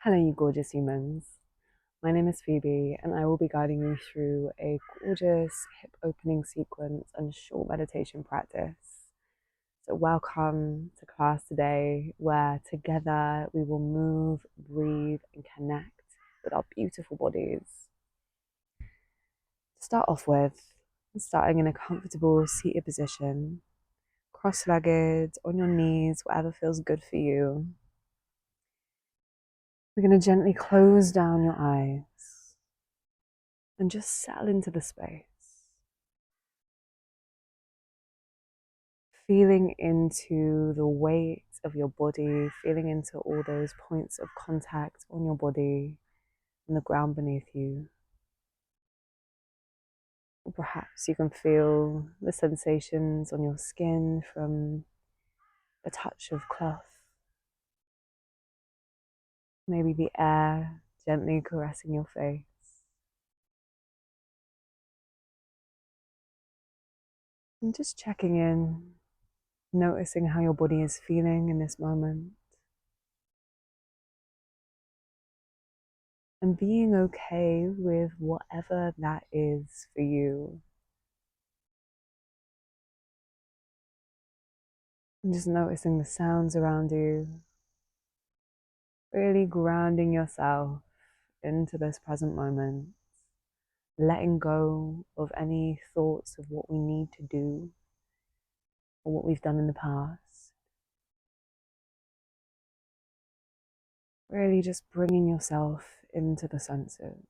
Hello, you gorgeous humans. My name is Phoebe, and I will be guiding you through a gorgeous hip opening sequence and short meditation practice. So, welcome to class today, where together we will move, breathe, and connect with our beautiful bodies. To start off with, starting in a comfortable seated position, cross legged, on your knees, whatever feels good for you. We're going to gently close down your eyes and just settle into the space, feeling into the weight of your body, feeling into all those points of contact on your body and the ground beneath you. Or perhaps you can feel the sensations on your skin from the touch of cloth, maybe the air gently caressing your face. And just checking in, noticing how your body is feeling in this moment. And being okay with whatever that is for you. And just noticing the sounds around you, really grounding yourself into this present moment, letting go of any thoughts of what we need to do or what we've done in the past. Really just bringing yourself into the senses.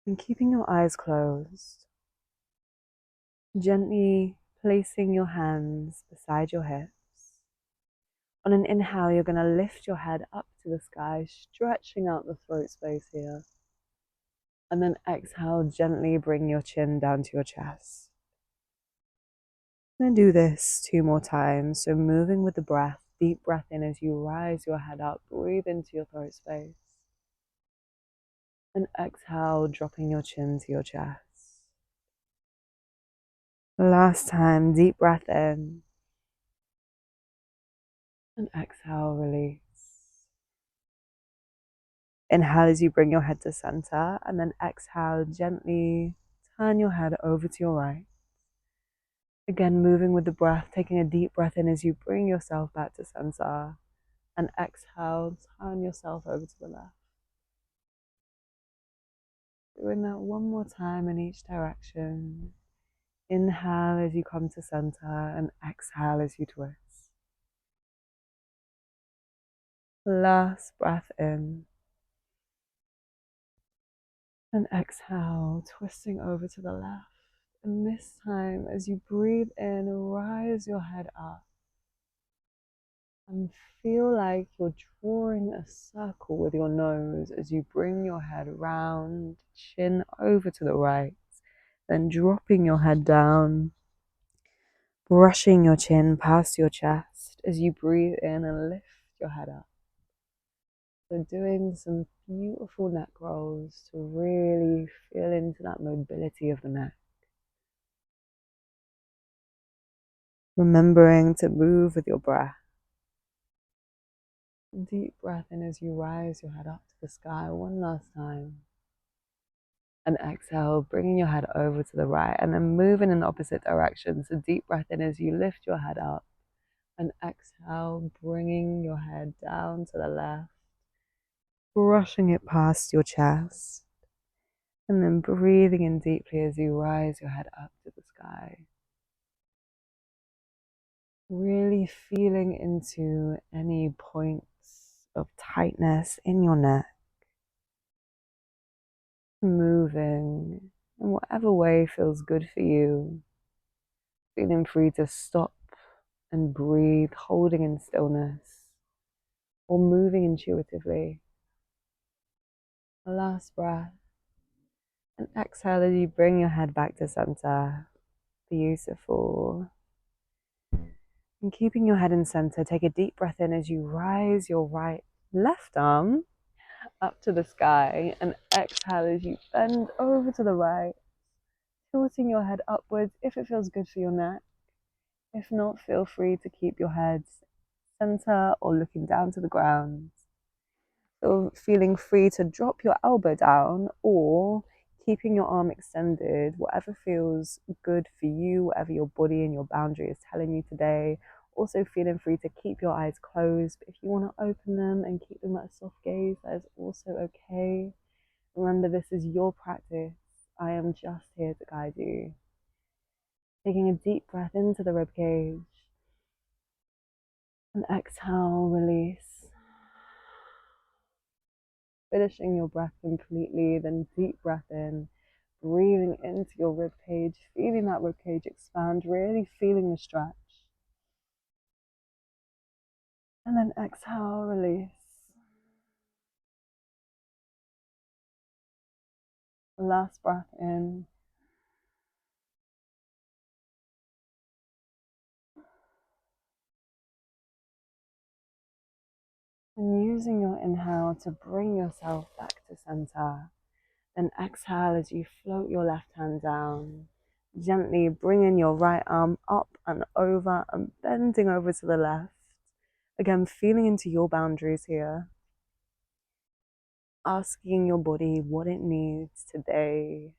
And keeping your eyes closed, gently placing your hands beside your hips. On an inhale, you're going to lift your head up to the sky, stretching out the throat space here. And then exhale, gently bring your chin down to your chest. And do this 2 more times. So moving with the breath, deep breath in as you rise your head up, breathe into your throat space. And exhale, dropping your chin to your chest. Last time, deep breath in. And exhale, release. Inhale as you bring your head to center, and then exhale, gently turn your head over to your right. Again, moving with the breath, taking a deep breath in as you bring yourself back to center, and exhale, turn yourself over to the left. Doing that one more time in each direction. Inhale as you come to center, and exhale as you twist. Last breath in. And exhale, twisting over to the left. And this time, as you breathe in, rise your head up. And feel like you're drawing a circle with your nose as you bring your head round, chin over to the right, then dropping your head down, brushing your chin past your chest as you breathe in and lift your head up. So doing some beautiful neck rolls to really feel into that mobility of the neck. Remembering to move with your breath. Deep breath in as you rise your head up to the sky one last time. And exhale, bringing your head over to the right and then move in an opposite direction. So deep breath in as you lift your head up. And exhale, bringing your head down to the left, brushing it past your chest. And then breathing in deeply as you rise your head up to the sky. Really feeling into any points of tightness in your neck. Moving in whatever way feels good for you. Feeling free to stop and breathe, holding in stillness, or moving intuitively. A last breath. And exhale as you bring your head back to center. Beautiful. And keeping your head in center, take a deep breath in as you rise your left arm up to the sky, and exhale as you bend over to the right, tilting your head upwards if it feels good for your neck, If not, feel free to keep your head center or looking down to the ground. So feeling free to drop your elbow down or keeping your arm extended, whatever feels good for you, whatever your body and your boundary is telling you today. Also feeling free to keep your eyes closed, but if you want to open them and keep them at a soft gaze, that is also okay. Remember, this is your practice. I am just here to guide you. Taking a deep breath into the ribcage and exhale, release. Finishing your breath completely, then deep breath in, breathing into your ribcage, feeling that ribcage expand, really feeling the stretch. And then exhale, release. Last breath in. And using your inhale to bring yourself back to center. Then exhale as you float your left hand down. Gently bringing your right arm up and over and bending over to the left. Again, feeling into your boundaries here. Asking your body what it needs today.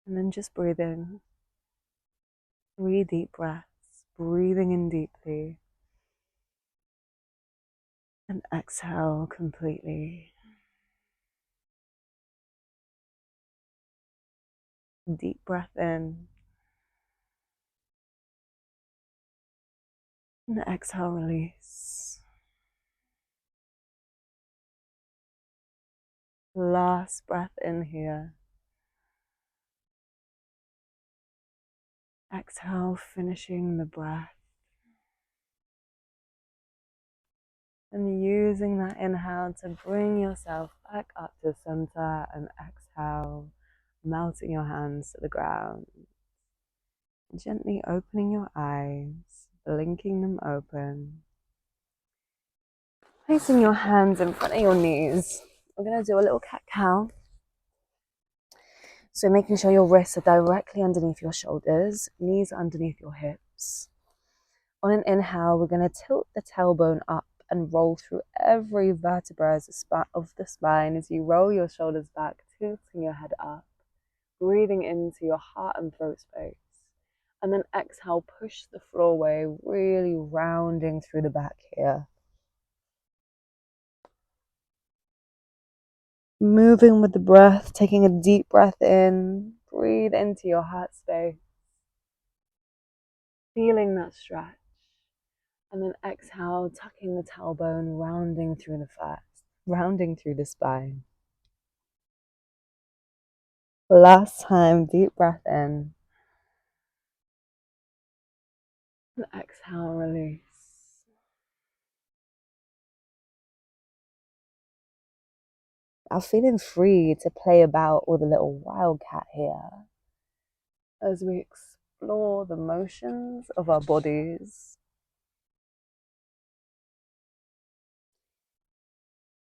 And then just breathe in. 3 deep breaths, breathing in deeply. And exhale completely. Deep breath in. And exhale, release. Last breath in here. Exhale, finishing the breath. And using that inhale to bring yourself back up to center, and exhale, melting your hands to the ground. Gently opening your eyes, blinking them open. Placing your hands in front of your knees. We're going to do a little cat-cow. So making sure your wrists are directly underneath your shoulders, knees are underneath your hips. On an inhale, we're going to tilt the tailbone up and roll through every vertebra of the spine as you roll your shoulders back, tilting your head up, breathing into your heart and throat space. And then exhale, push the floor away, really rounding through the back here. Moving with the breath, taking a deep breath in, breathe into your heart space, feeling that stretch. And then exhale, tucking the tailbone, rounding through the spine. Last time, deep breath in. And exhale, release. Now feeling free to play about with a little wildcat here as we explore the motions of our bodies.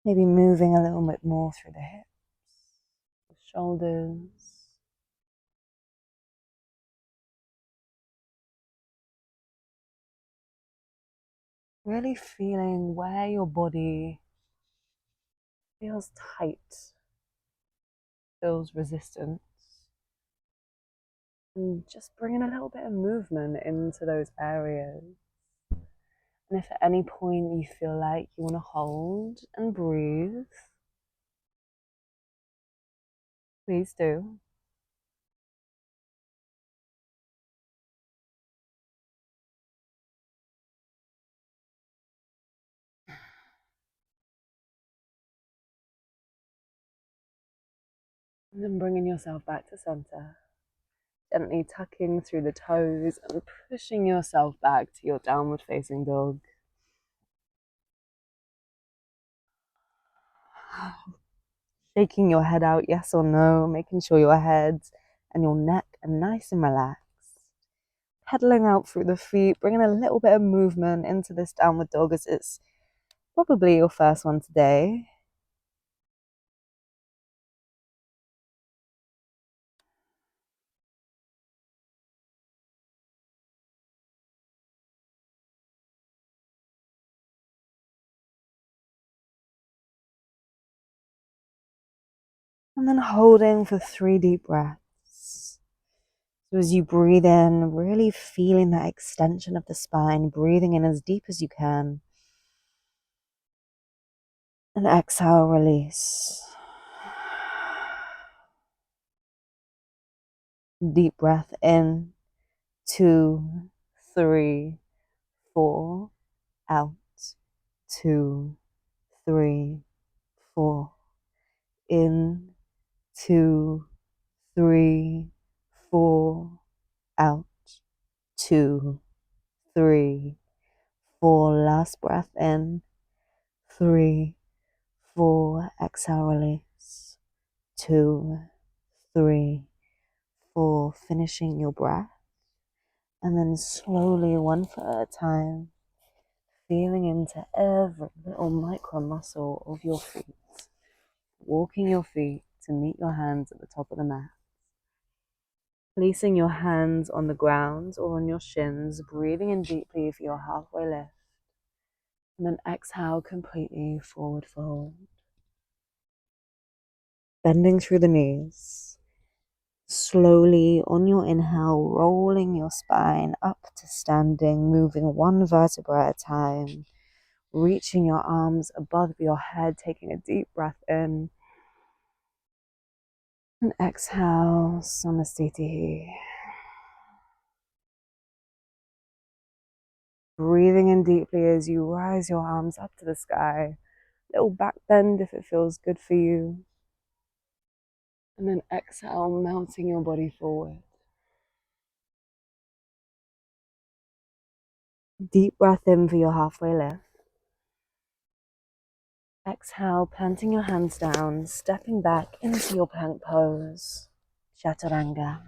Maybe moving a little bit more through the hips, the shoulders. Really feeling where your body feels tight, feels resistant. And just bringing a little bit of movement into those areas. And if at any point you feel like you want to hold and breathe, please do. And then bringing yourself back to center. Gently tucking through the toes and pushing yourself back to your downward facing dog. Shaking your head out, yes or no, making sure your head and your neck are nice and relaxed. Pedaling out through the feet, bringing a little bit of movement into this downward dog as it's probably your first one today. And then holding for 3 deep breaths. So as you breathe in, really feeling that extension of the spine, breathing in as deep as you can. And exhale, release. Deep breath in, 2, 3, 4, out, 2, 3, 4, in, 2, 3, 4, out, 2, 3, 4. Last breath in, 3, 4. Exhale, release. 2, 3, 4. Finishing your breath. And then slowly, one foot at a time, feeling into every little micro muscle of your feet. Walking your feet to meet your hands at the top of the mat. Placing your hands on the ground or on your shins, breathing in deeply for your halfway lift. And then exhale completely, forward fold. Bending through the knees. Slowly on your inhale, rolling your spine up to standing, moving one vertebra at a time. Reaching your arms above your head, taking a deep breath in. And exhale, Samasthiti. Breathing in deeply as you rise your arms up to the sky. Little back bend if it feels good for you. And then exhale, melting your body forward. Deep breath in for your halfway lift. Exhale, planting your hands down, stepping back into your plank pose, Chaturanga.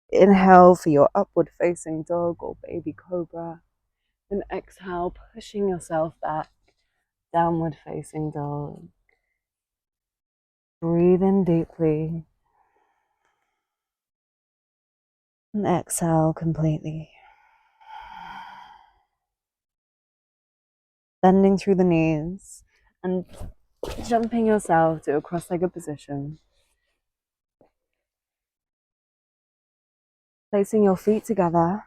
Inhale for your upward facing dog or baby cobra. And exhale, pushing yourself back, downward facing dog. Breathe in deeply. And exhale completely. Bending through the knees and jumping yourself to a cross-legged position. Placing your feet together.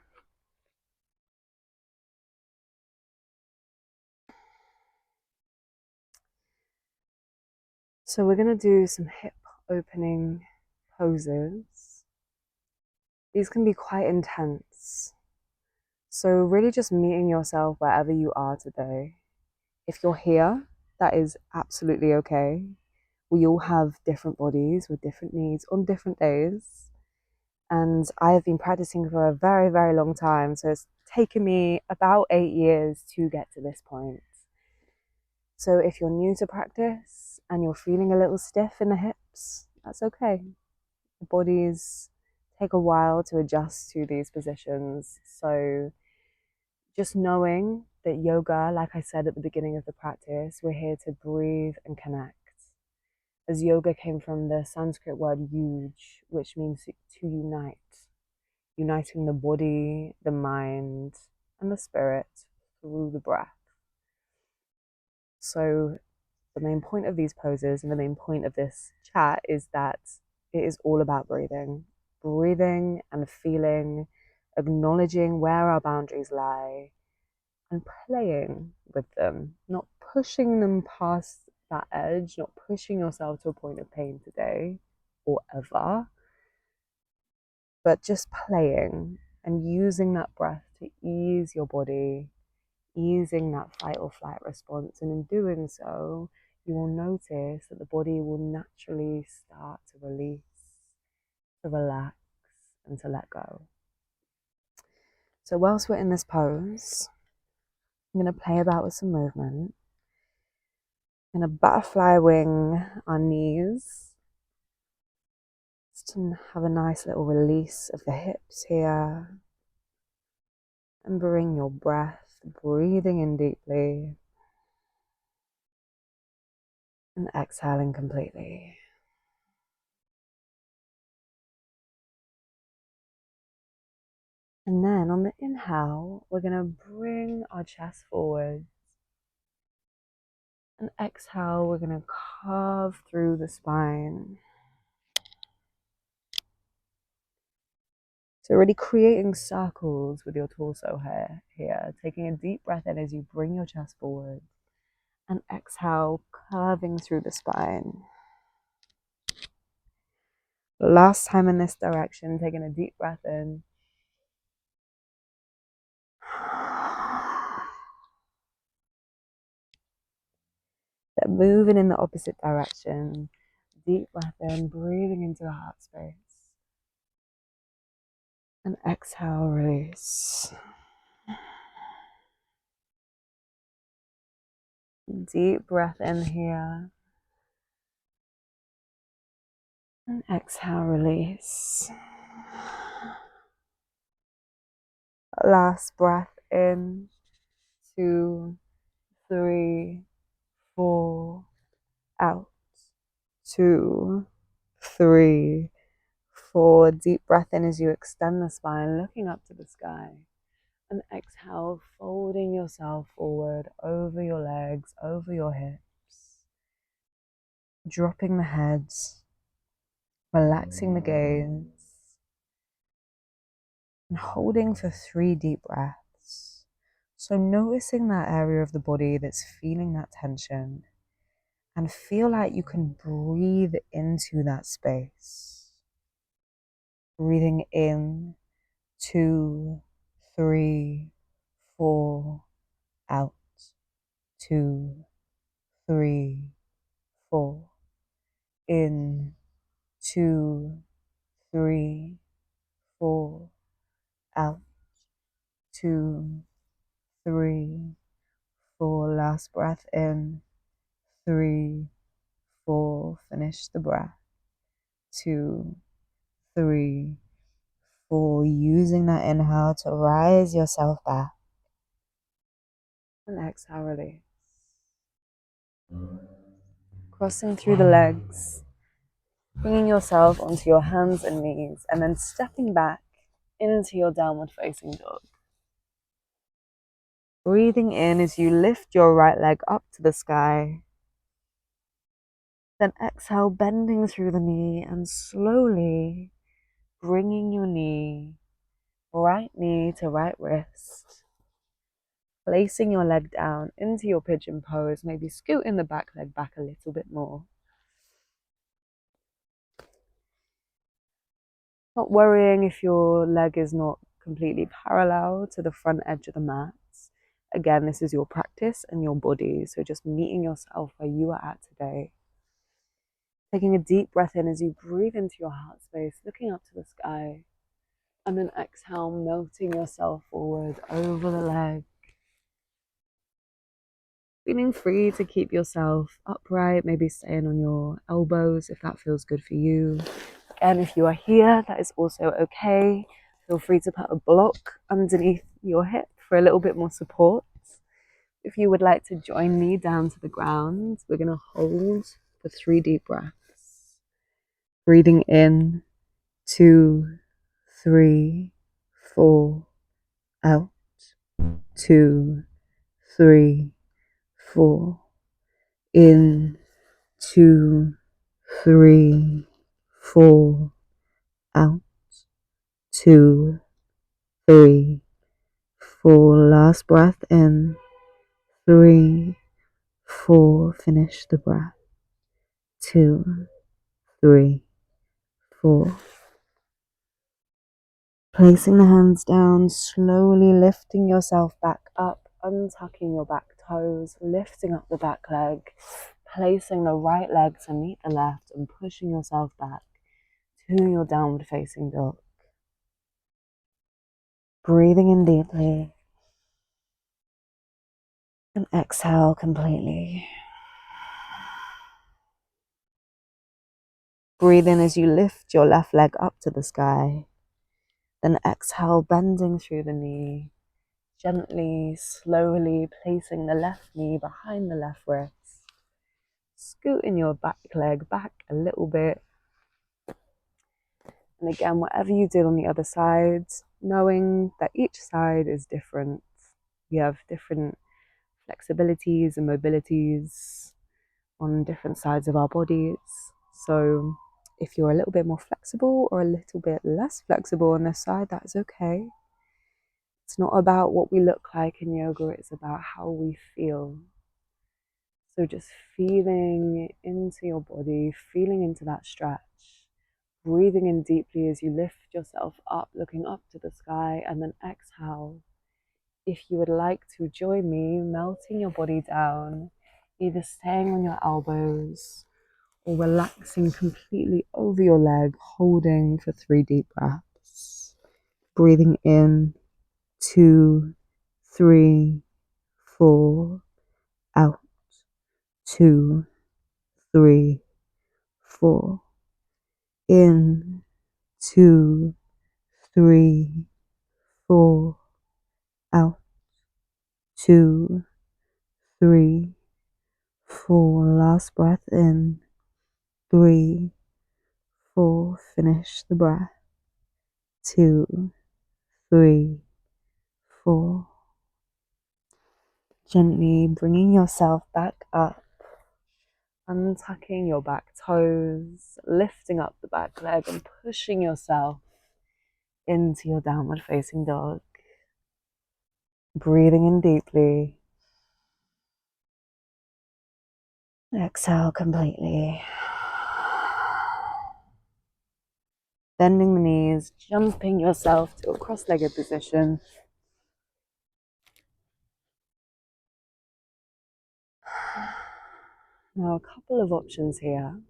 So we're going to do some hip opening poses. These can be quite intense. So really just meeting yourself wherever you are today. If you're here, that is absolutely okay. We all have different bodies with different needs on different days. And I have been practicing for a very, very long time. So it's taken me about 8 years to get to this point. So if you're new to practice and you're feeling a little stiff in the hips, that's okay. The bodies take a while to adjust to these positions. So just knowing that yoga, like I said at the beginning of the practice, we're here to breathe and connect. As yoga came from the Sanskrit word yuj, which means to unite. Uniting the body, the mind, and the spirit through the breath. So the main point of these poses and the main point of this chat is that it is all about breathing. Breathing and feeling, acknowledging where our boundaries lie, and playing with them, not pushing them past that edge, not pushing yourself to a point of pain today or ever, but just playing and using that breath to ease your body, easing that fight or flight response. And in doing so, you will notice that the body will naturally start to release, to relax, and to let go. So whilst we're in this pose, I'm going to play about with some movement. I'm going to butterfly wing our knees. Just to have a nice little release of the hips here. And bring your breath, breathing in deeply. And exhaling completely. And then on the inhale, we're going to bring our chest forward. And exhale, we're going to curve through the spine. So really creating circles with your torso here. Taking a deep breath in as you bring your chest forward. And exhale, curving through the spine. Last time in this direction, taking a deep breath in. Then moving in the opposite direction. Deep breath in, breathing into the heart space. And exhale, release. Deep breath in here. And exhale, release. Last breath in. 2, 3, 4. Out. 2, 3, 4. Deep breath in as you extend the spine, looking up to the sky. And exhale, folding yourself forward over your legs, over your hips. Dropping the head, relaxing the gaze. And holding for 3 deep breaths. So noticing that area of the body that's feeling that tension. And feel like you can breathe into that space. Breathing in, 2, 3, 4, out. 2, 3, 4. In, 2, 3, 4. Out. 2, 3, 4. Last breath in. 3, 4. Finish the breath. 2, 3, 4. Using that inhale to rise yourself back. And exhale, release. Crossing through the legs. Bringing yourself onto your hands and knees. And then stepping back into your downward facing dog. Breathing in as you lift your right leg up to the sky. Then exhale, bending through the knee and slowly bringing your right knee to right wrist. Placing your leg down into your pigeon pose, maybe scooting the back leg back a little bit more. Not worrying if your leg is not completely parallel to the front edge of the mat. Again, this is your practice and your body, so just meeting yourself where you are at today. Taking a deep breath in as you breathe into your heart space, looking up to the sky. And then exhale, melting yourself forward over the leg. Feeling free to keep yourself upright, maybe staying on your elbows if that feels good for you. And if you are here, that is also okay. Feel free to put a block underneath your hip for a little bit more support. If you would like to join me down to the ground, we're going to hold for 3 deep breaths. Breathing in, 2, 3, 4, out. 2, 3, 4. In, 2, 3, 4. Out. 2, 3, 4. Last breath in. 3, 4. Finish the breath. 2, 3, 4. Placing the hands down, slowly lifting yourself back up, untucking your back toes, lifting up the back leg, placing the right leg to meet the left and pushing yourself back to your downward facing dog. Breathing in deeply and exhale completely. Breathe in as you lift your left leg up to the sky. Then exhale, bending through the knee. Gently, slowly placing the left knee behind the left wrist. Scooting your back leg back a little bit. And again, whatever you did on the other side, knowing that each side is different. You have different flexibilities and mobilities on different sides of our bodies. So if you're a little bit more flexible or a little bit less flexible on this side, that's okay. It's not about what we look like in yoga, it's about how we feel. So just feeling into your body, feeling into that stretch, breathing in deeply as you lift yourself up, looking up to the sky, and then exhale. If you would like to join me, melting your body down, either staying on your elbows or relaxing completely over your leg, holding for 3 deep breaths. Breathing in, 2, 3, 4, out, 2, 3, 4, in, 2, 3, 4, out, 2, 3, 4. Last breath in, 3, 4. Finish the breath, 2, 3, 4. Gently bringing yourself back up, untucking your back toes, lifting up the back leg and pushing yourself into your downward facing dog. Breathing in deeply. Exhale completely. Bending the knees, jumping yourself to a cross-legged position. Now a couple of options here.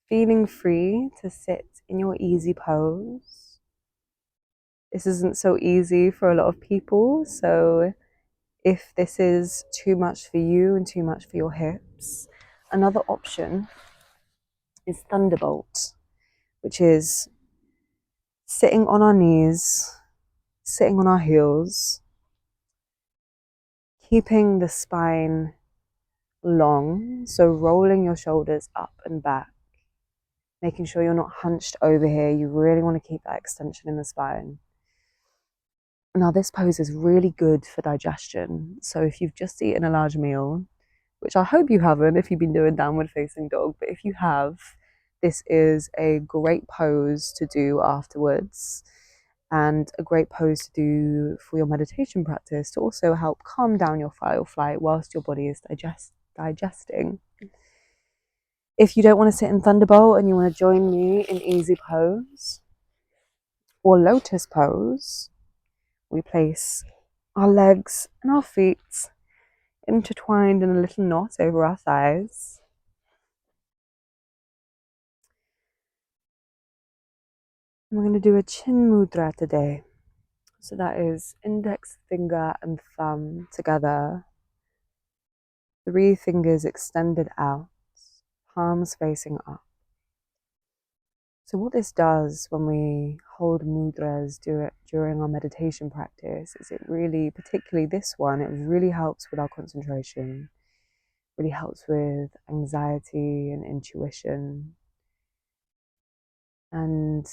Feeling free to sit in your easy pose. This isn't so easy for a lot of people, so if this is too much for you and too much for your hips, another option is Thunderbolt, which is sitting on our knees, sitting on our heels, keeping the spine long, so rolling your shoulders up and back, making sure you're not hunched over here. You really want to keep that extension in the spine. Now this pose is really good for digestion. So if you've just eaten a large meal, which I hope you haven't if you've been doing downward facing dog, but if you have, this is a great pose to do afterwards and a great pose to do for your meditation practice to also help calm down your fight or flight whilst your body is digesting. If you don't want to sit in Thunderbolt and you want to join me in easy pose or lotus pose, we place our legs and our feet intertwined in a little knot over our thighs. And we're going to do a chin mudra today. So that is index finger and thumb together, 3 fingers extended out, palms facing up. So what this does when we hold mudras during our meditation practice is it really, particularly this one, it really helps with our concentration, really helps with anxiety and intuition, and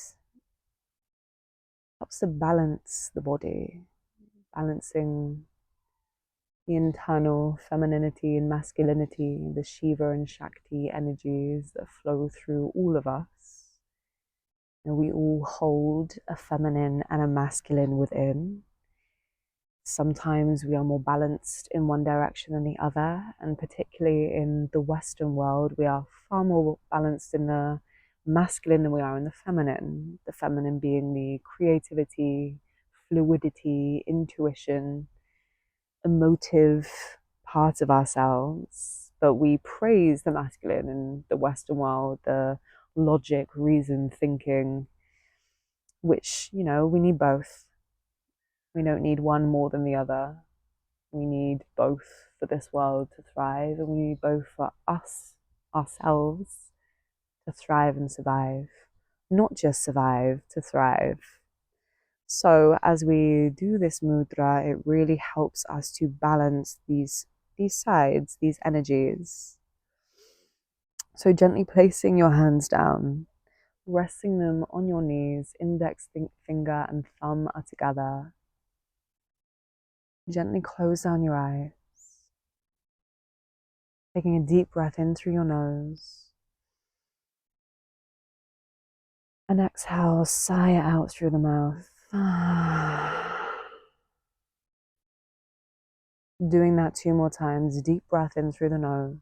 helps to balance the body, balancing the internal femininity and masculinity, the Shiva and Shakti energies that flow through all of us. And we all hold a feminine and a masculine within. Sometimes we are more balanced in one direction than the other, and particularly in the Western world, we are far more balanced in the masculine than we are in the feminine being the creativity, fluidity, intuition, emotive part of ourselves, but we praise the masculine in the Western world, the logic, reason, thinking, which, you know, we need both. We don't need one more than the other. We need both for this world to thrive, and we need both for ourselves, to thrive and survive. Not just survive, to thrive. So as we do this mudra, it really helps us to balance these sides, these energies. So gently placing your hands down, resting them on your knees, index finger and thumb are together. Gently close down your eyes. Taking a deep breath in through your nose. And exhale, sigh it out through the mouth. Doing that 2 more times. Deep breath in through the nose.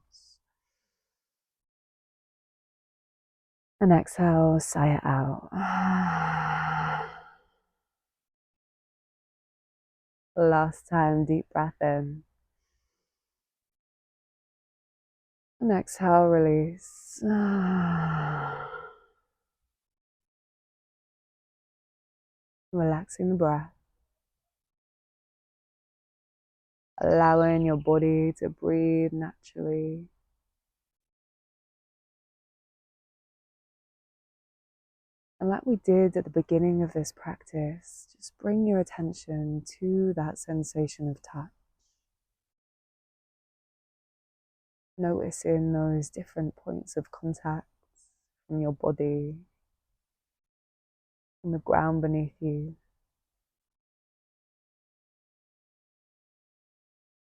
And exhale, sigh it out. Last time, deep breath in. And exhale, release. Relaxing the breath. Allowing your body to breathe naturally. And like we did at the beginning of this practice, just bring your attention to that sensation of touch. Noticing those different points of contact from your body, from the ground beneath you.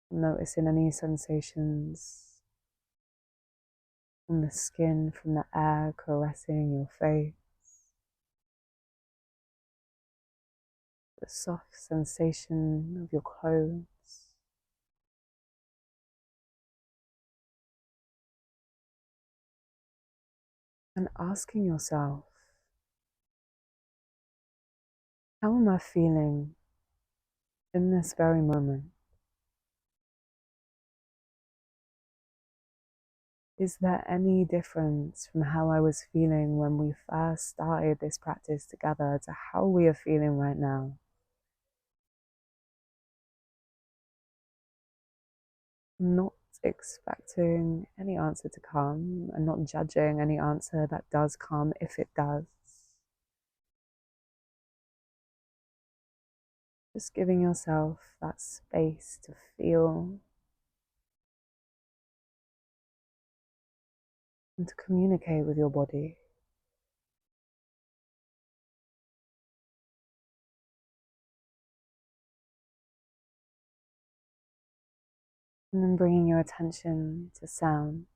Noticing any sensations from the skin, from the air caressing your face. The soft sensation of your clothes. And asking yourself, how am I feeling in this very moment? Is there any difference from how I was feeling when we first started this practice together to how we are feeling right now? Not expecting any answer to come and not judging any answer that does come if it does. Just giving yourself that space to feel and to communicate with your body. And then bringing your attention to sound.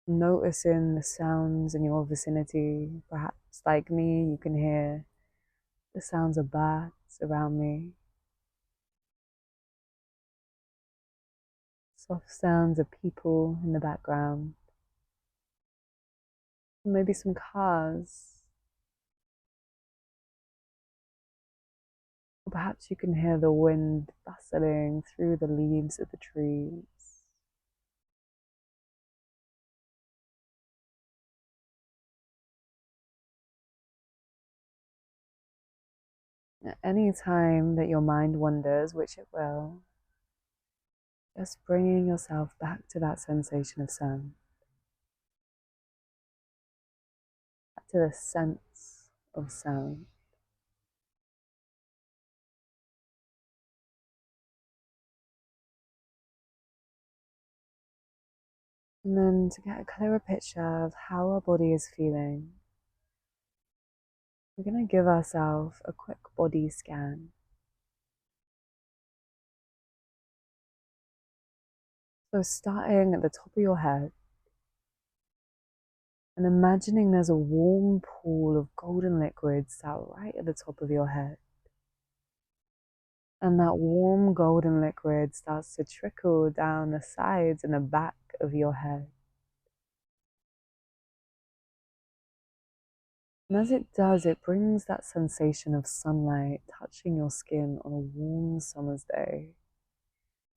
Noticing the sounds in your vicinity. Perhaps like me, you can hear the sounds of birds around me. Soft sounds of people in the background. Maybe some cars. Or perhaps you can hear the wind bustling through the leaves of the trees. At any time that your mind wanders, which it will, just bringing yourself back to that sensation of sound, back to the sense of sound. And then to get a clearer picture of how our body is feeling, we're going to give ourselves a quick body scan. So starting at the top of your head and imagining there's a warm pool of golden liquid sat right at the top of your head. And that warm golden liquid starts to trickle down the sides and the back of your head. And as it does, it brings that sensation of sunlight touching your skin on a warm summer's day,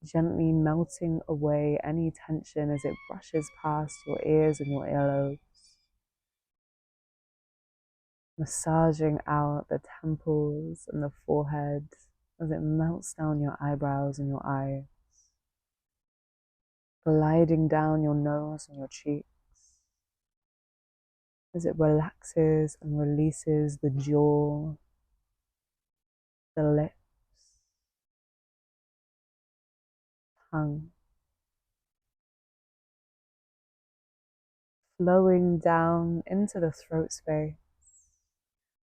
gently melting away any tension as it brushes past your ears and your earlobes, massaging out the temples and the forehead as it melts down your eyebrows and your eyes, gliding down your nose and your cheeks, as it relaxes and releases the jaw, the lips, tongue, flowing down into the throat space,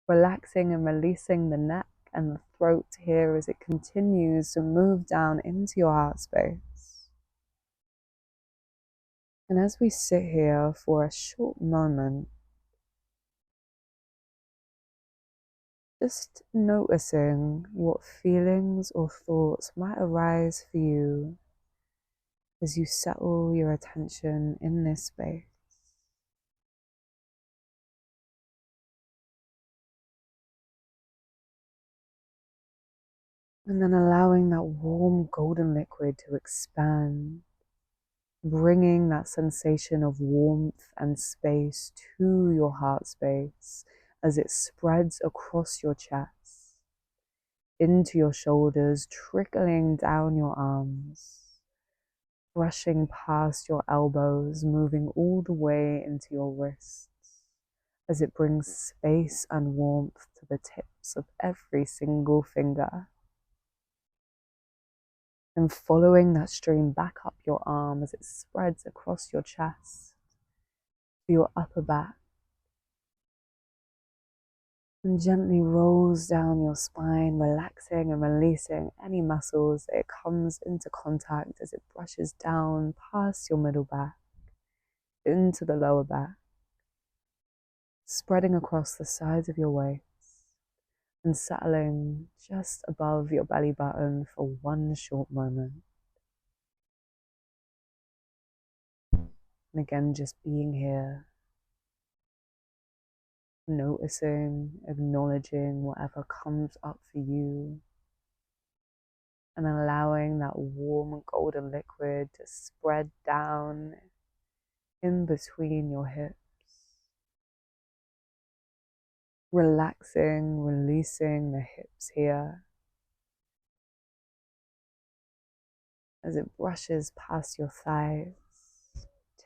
relaxing and releasing the neck and the throat here as it continues to move down into your heart space. And as we sit here for a short moment, just noticing what feelings or thoughts might arise for you as you settle your attention in this space. And then allowing that warm golden liquid to expand, bringing that sensation of warmth and space to your heart space as it spreads across your chest, into your shoulders, trickling down your arms, brushing past your elbows, moving all the way into your wrists as it brings space and warmth to the tips of every single finger. And following that stream back up your arm as it spreads across your chest to your upper back and gently rolls down your spine, relaxing and releasing any muscles that it comes into contact as it brushes down past your middle back into the lower back, spreading across the sides of your waist and settling just above your belly button for one short moment. And again, just being here, noticing, acknowledging whatever comes up for you, and allowing that warm golden liquid to spread down in between your hips, relaxing, releasing the hips here as it brushes past your thighs,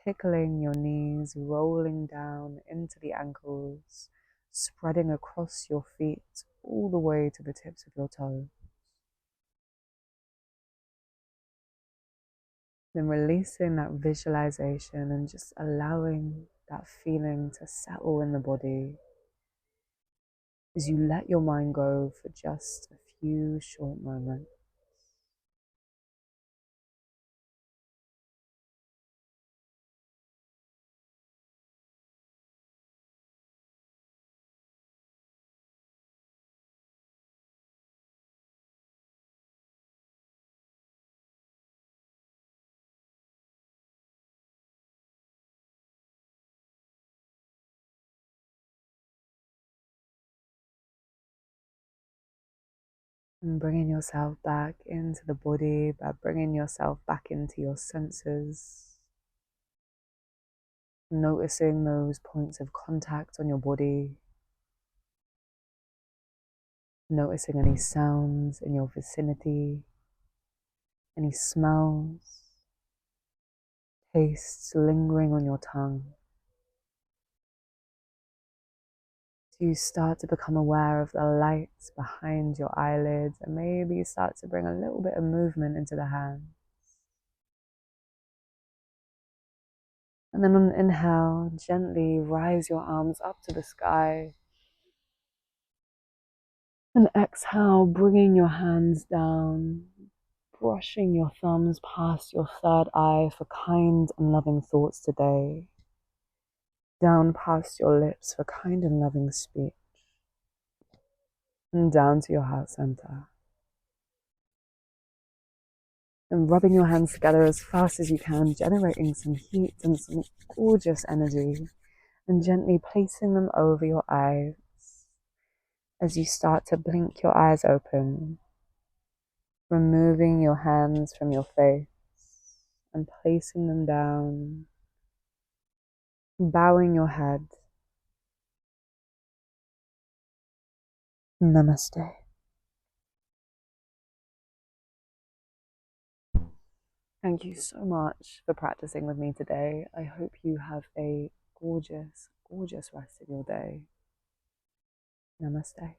tickling your knees, rolling down into the ankles, spreading across your feet all the way to the tips of your toes. Then releasing that visualization and just allowing that feeling to settle in the body as you let your mind go for just a few short moments. And bringing yourself back into the body, by bringing yourself back into your senses, noticing those points of contact on your body, noticing any sounds in your vicinity, any smells, tastes lingering on your tongue. So you start to become aware of the lights behind your eyelids and maybe start to bring a little bit of movement into the hands. And then on an inhale, gently rise your arms up to the sky. And exhale, bringing your hands down, brushing your thumbs past your third eye for kind and loving thoughts today. Down past your lips for kind and loving speech. And down to your heart center. And rubbing your hands together as fast as you can, generating some heat and some gorgeous energy. And gently placing them over your eyes as you start to blink your eyes open. Removing your hands from your face and placing them down. Bowing your head. Namaste. Thank you so much for practicing with me today. I hope you have a gorgeous, gorgeous rest of your day. Namaste.